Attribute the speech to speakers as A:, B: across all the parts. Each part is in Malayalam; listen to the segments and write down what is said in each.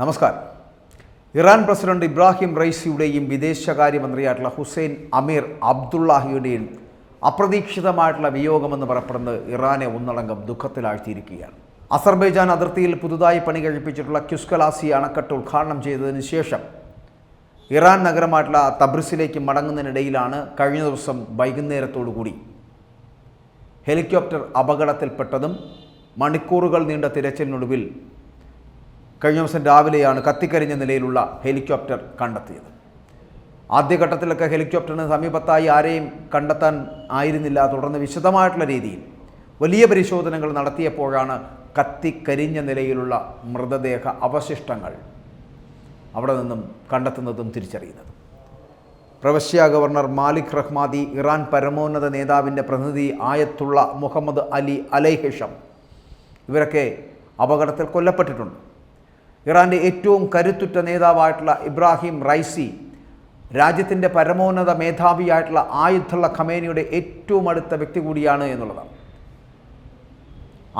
A: നമസ്കാരം. ഇറാൻ പ്രസിഡന്റ് ഇബ്രാഹിം റൈസിയുടെയും വിദേശകാര്യമന്ത്രിയായിട്ടുള്ള ഹുസൈൻ അമീർ അബ്ദുള്ളാഹിയുടെയും അപ്രതീക്ഷിതമായിട്ടുള്ള വിയോഗമെന്ന് പറയപ്പെടുന്നത് ഇറാനെ ഒന്നടങ്കം ദുഃഖത്തിലാഴ്ത്തിയിരിക്കുകയാണ്. അസർബൈജാൻ അതിർത്തിയിൽ പുതുതായി പണി കഴിപ്പിച്ചിട്ടുള്ള ക്യുസ്കലാസി അണക്കെട്ട് ഉദ്ഘാടനം ചെയ്തതിന് ശേഷം ഇറാൻ നഗരമായിട്ടുള്ള തബ്രിസിലേക്ക് മടങ്ങുന്നതിനിടയിലാണ് കഴിഞ്ഞ ദിവസം വൈകുന്നേരത്തോടുകൂടി ഹെലികോപ്റ്റർ അപകടത്തിൽപ്പെട്ടതും മണിക്കൂറുകൾ നീണ്ട തിരച്ചിലിനൊടുവിൽ കഴിഞ്ഞ ദിവസം രാവിലെയാണ് കത്തിക്കരിഞ്ഞ നിലയിലുള്ള ഹെലികോപ്റ്റർ കണ്ടെത്തിയത്. ആദ്യഘട്ടത്തിലൊക്കെ ഹെലികോപ്റ്ററിന് സമീപത്തായി ആരെയും കണ്ടെത്താൻ ആയിരുന്നില്ല. തുടർന്ന് വിശദമായിട്ടുള്ള രീതിയിൽ വലിയ പരിശോധനകൾ നടത്തിയപ്പോഴാണ് കത്തിക്കരിഞ്ഞ നിലയിലുള്ള മൃതദേഹ അവശിഷ്ടങ്ങൾ അവിടെ നിന്നും കണ്ടെത്തുന്നതും തിരിച്ചറിയുന്നതും. പ്രവിശ്യ ഗവർണർ മാലിക് റഹ്മാദി, ഇറാൻ പരമോന്നത നേതാവിൻ്റെ പ്രതിനിധി ആയത്തുള്ള മുഹമ്മദ് അലി അലൈഹിഷം ഇവരൊക്കെ അപകടത്തിൽ കൊല്ലപ്പെട്ടിട്ടുണ്ട്. ഇറാൻ്റെ ഏറ്റവും കരുത്തുറ്റ നേതാവായിട്ടുള്ള ഇബ്രാഹിം റൈസി രാജ്യത്തിൻ്റെ പരമോന്നത മേധാവിയായിട്ടുള്ള ആയത്തുള്ള ഖമേനിയുടെ ഏറ്റവും അടുത്ത വ്യക്തി കൂടിയാണ് എന്നുള്ളതാണ്.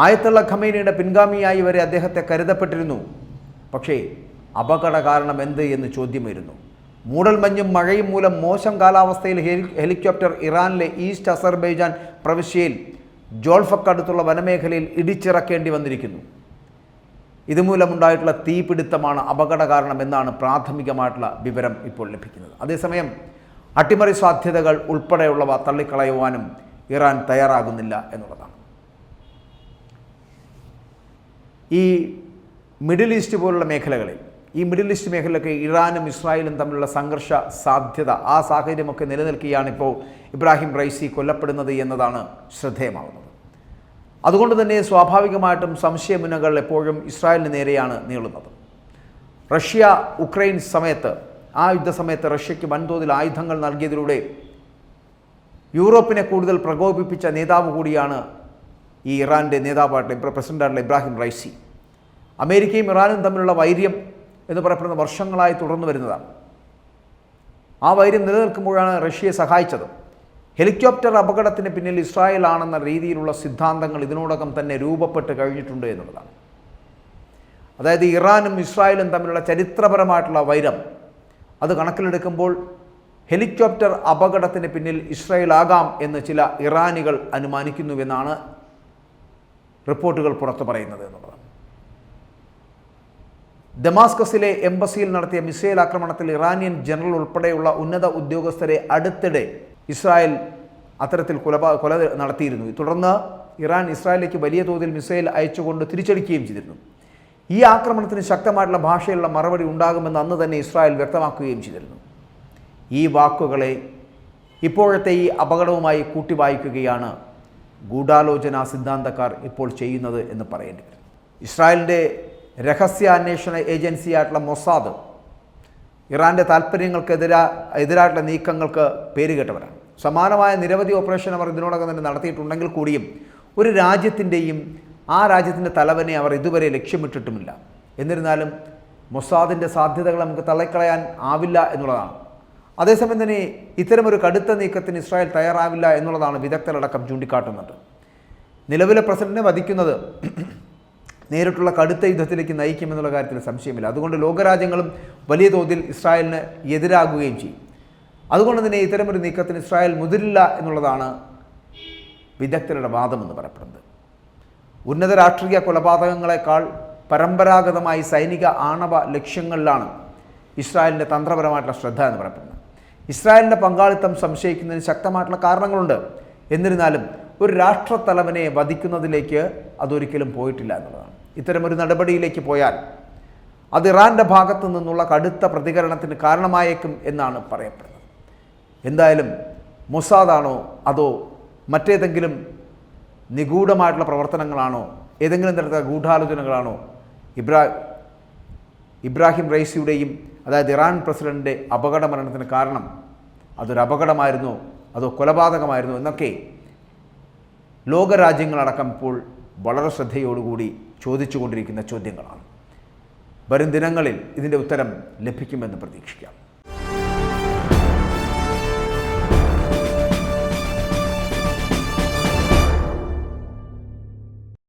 A: ആയത്തുള്ള ഖമേനിയുടെ പിൻഗാമിയായി വരെ അദ്ദേഹത്തെ കരുതപ്പെട്ടിരുന്നു. പക്ഷേ അപകട കാരണം എന്ത് എന്ന് ചോദ്യം വരുന്നു. മൂടൽമഞ്ഞും മഴയും മൂലം മോശം കാലാവസ്ഥയിൽ ഹെലികോപ്റ്റർ ഇറാനിലെ ഈസ്റ്റ് അസർബൈജാൻ പ്രവിശ്യയിൽ ജോൾഫക്ക് അടുത്തുള്ള വനമേഖലയിൽ ഇടിച്ചിറക്കേണ്ടി വന്നിരിക്കുന്നു. ഇതുമൂലമുണ്ടായിട്ടുള്ള തീപിടുത്തമാണ് അപകട കാരണം എന്നാണ് പ്രാഥമികമായിട്ടുള്ള വിവരം ഇപ്പോൾ ലഭിക്കുന്നത്. അതേസമയം അട്ടിമറി സാധ്യതകൾ ഉൾപ്പെടെയുള്ളവ തള്ളിക്കളയുവാനും ഇറാൻ തയ്യാറാകുന്നില്ല എന്നുള്ളതാണ്. ഈ മിഡിൽ ഈസ്റ്റ് പോലുള്ള മേഖലകളിൽ മിഡിൽ ഈസ്റ്റ് മേഖലയിലൊക്കെ ഇറാനും ഇസ്രായേലും തമ്മിലുള്ള സംഘർഷ സാധ്യത, ആ സാഹചര്യമൊക്കെ നിലനിൽക്കുകയാണ് ഇപ്പോൾ ഇബ്രാഹിം റൈസി കൊല്ലപ്പെടുന്നത് എന്നതാണ് ശ്രദ്ധേയമാകുന്നത്. അതുകൊണ്ട് തന്നെ സ്വാഭാവികമായിട്ടും സംശയമുനകൾ എപ്പോഴും ഇസ്രായേലിന് നേരെയാണ് നീളുന്നത്. റഷ്യ ഉക്രൈൻ സമയത്ത്, ആ യുദ്ധസമയത്ത് റഷ്യയ്ക്ക് വൻതോതിൽ ആയുധങ്ങൾ നൽകിയതിലൂടെ യൂറോപ്പിനെ കൂടുതൽ പ്രകോപിപ്പിച്ച നേതാവ് കൂടിയാണ് ഈ ഇറാൻ്റെ നേതാവായിട്ടുള്ള പ്രസിഡന്റായിട്ടുള്ള ഇബ്രാഹിം റൈസി. അമേരിക്കയും ഇറാനും തമ്മിലുള്ള വൈര്യം എന്ന് പറയപ്പെടുന്ന വർഷങ്ങളായി തുടർന്നു വരുന്നതാണ്. ആ വൈര്യം നിലനിൽക്കുമ്പോഴാണ് റഷ്യയെ സഹായിച്ചത്. ഹെലികോപ്റ്റർ അപകടത്തിന് പിന്നിൽ ഇസ്രായേൽ ആണെന്ന രീതിയിലുള്ള സിദ്ധാന്തങ്ങൾ ഇതിനോടകം തന്നെ രൂപപ്പെട്ട് കഴിഞ്ഞിട്ടുണ്ട് എന്നുള്ളതാണ്. അതായത് ഇറാനും ഇസ്രായേലും തമ്മിലുള്ള ചരിത്രപരമായിട്ടുള്ള വൈരം അത് കണക്കിലെടുക്കുമ്പോൾ ഹെലികോപ്റ്റർ അപകടത്തിന് പിന്നിൽ ഇസ്രായേൽ ആകാം എന്ന് ചില ഇറാനികൾ അനുമാനിക്കുന്നുവെന്നാണ് റിപ്പോർട്ടുകൾ പുറത്തു പറയുന്നത് എന്നുള്ളതാണ്. ദമാസ്കസിലെ എംബസിയിൽ നടത്തിയ മിസൈൽ ആക്രമണത്തിൽ ഇറാനിയൻ ജനറൽ ഉൾപ്പെടെയുള്ള ഉന്നത ഉദ്യോഗസ്ഥരെ അടുത്തിടെ ഇസ്രായേൽ അത്തരത്തിൽ കൊല നടത്തിയിരുന്നു. തുടർന്ന് ഇറാൻ ഇസ്രായേലിലേക്ക് വലിയ തോതിൽ മിസൈൽ അയച്ചുകൊണ്ട് തിരിച്ചടിക്കുകയും ചെയ്തിരുന്നു. ഈ ആക്രമണത്തിന് ശക്തമായിട്ടുള്ള ഭാഷയിലുള്ള മറുപടി ഉണ്ടാകുമെന്ന് അന്ന് തന്നെ ഇസ്രായേൽ വ്യക്തമാക്കുകയും ചെയ്തിരുന്നു. ഈ വാക്കുകളെ ഇപ്പോഴത്തെ ഈ അപകടവുമായി കൂട്ടി വായിക്കുകയാണ് ഗൂഢാലോചന സിദ്ധാന്തക്കാർ ഇപ്പോൾ ചെയ്യുന്നത് എന്ന് പറയേണ്ടി വരും. ഇസ്രായേലിൻ്റെ രഹസ്യാന്വേഷണ ഏജൻസിയായിട്ടുള്ള മൊസാദ് ഇറാൻ്റെ താല്പര്യങ്ങൾക്കെതിരായിട്ടുള്ള നീക്കങ്ങൾക്ക് പേരുകേട്ടവരാണ്. സമാനമായ നിരവധി ഓപ്പറേഷൻ അവർ ഇതിനോടകം തന്നെ നടത്തിയിട്ടുണ്ടെങ്കിൽ കൂടിയും ഒരു രാജ്യത്തിൻ്റെയും ആ രാജ്യത്തിൻ്റെ തലവനെ അവർ ഇതുവരെ ലക്ഷ്യമിട്ടിട്ടുമില്ല. എന്നിരുന്നാലും മൊസാദിൻ്റെ സാധ്യതകൾ നമുക്ക് തള്ളിക്കളയാൻ ആവില്ല എന്നുള്ളതാണ്. അതേസമയം തന്നെ ഇത്തരമൊരു കടുത്ത നീക്കത്തിന് ഇസ്രായേൽ തയ്യാറാവില്ല എന്നുള്ളതാണ് വിദഗ്ധരടക്കം ചൂണ്ടിക്കാട്ടുന്നത്. നിലവിലെ പ്രസിഡന്റിനെ വധിക്കുന്നത് നേരിട്ടുള്ള കടുത്ത യുദ്ധത്തിലേക്ക് നയിക്കുമെന്നുള്ള കാര്യത്തിൽ സംശയമില്ല. അതുകൊണ്ട് ലോകരാജ്യങ്ങളും വലിയ തോതിൽ ഇസ്രായേലിന് എതിരാകുകയും ചെയ്യും. അതുകൊണ്ട് തന്നെ ഇത്തരമൊരു നീക്കത്തിന് ഇസ്രായേൽ മുതിരില്ല എന്നുള്ളതാണ് വിദഗ്ധരുടെ വാദമെന്ന് പറയപ്പെടുന്നത്. ഉന്നത രാഷ്ട്രീയ കൊലപാതകങ്ങളെക്കാൾ പരമ്പരാഗതമായി സൈനിക ആണവ ലക്ഷ്യങ്ങളിലാണ് ഇസ്രായേലിൻ്റെ തന്ത്രപരമായിട്ടുള്ള ശ്രദ്ധ എന്ന് പറയപ്പെടുന്നത്. ഇസ്രായേലിൻ്റെ പങ്കാളിത്തം സംശയിക്കുന്നതിന് ശക്തമായിട്ടുള്ള കാരണങ്ങളുണ്ട്. എന്നിരുന്നാലും ഒരു രാഷ്ട്രത്തലവനെ വധിക്കുന്നതിലേക്ക് അതൊരിക്കലും പോയിട്ടില്ല എന്നുള്ളതാണ്. ഇത്തരമൊരു നടപടിയിലേക്ക് പോയാൽ അത് ഇറാൻ്റെ ഭാഗത്തു നിന്നുള്ള കടുത്ത പ്രതികരണത്തിന് കാരണമായേക്കും എന്നാണ് പറയപ്പെടുന്നത്. എന്തായാലും മൊസാദാണോ അതോ മറ്റേതെങ്കിലും നിഗൂഢമായിട്ടുള്ള പ്രവർത്തനങ്ങളാണോ, ഏതെങ്കിലും തരത്തിലുള്ള ഗൂഢാലോചനകളാണോ ഇബ്രാഹിം റൈസിയുടെയും അതായത് ഇറാൻ പ്രസിഡന്റിൻ്റെ അപകട മരണത്തിന് കാരണം? അതൊരു അപകടമായിരുന്നോ അതോ കൊലപാതകമായിരുന്നോ എന്നൊക്കെ ലോകരാജ്യങ്ങളടക്കം ഇപ്പോൾ വളരെ ശ്രദ്ധയോടുകൂടി ചോദിച്ചുകൊണ്ടിരിക്കുന്ന ചോദ്യങ്ങളാണ്. വരും ദിനങ്ങളിൽ ഇതിൻ്റെ ഉത്തരം ലഭിക്കുമെന്ന് പ്രതീക്ഷിക്കാം.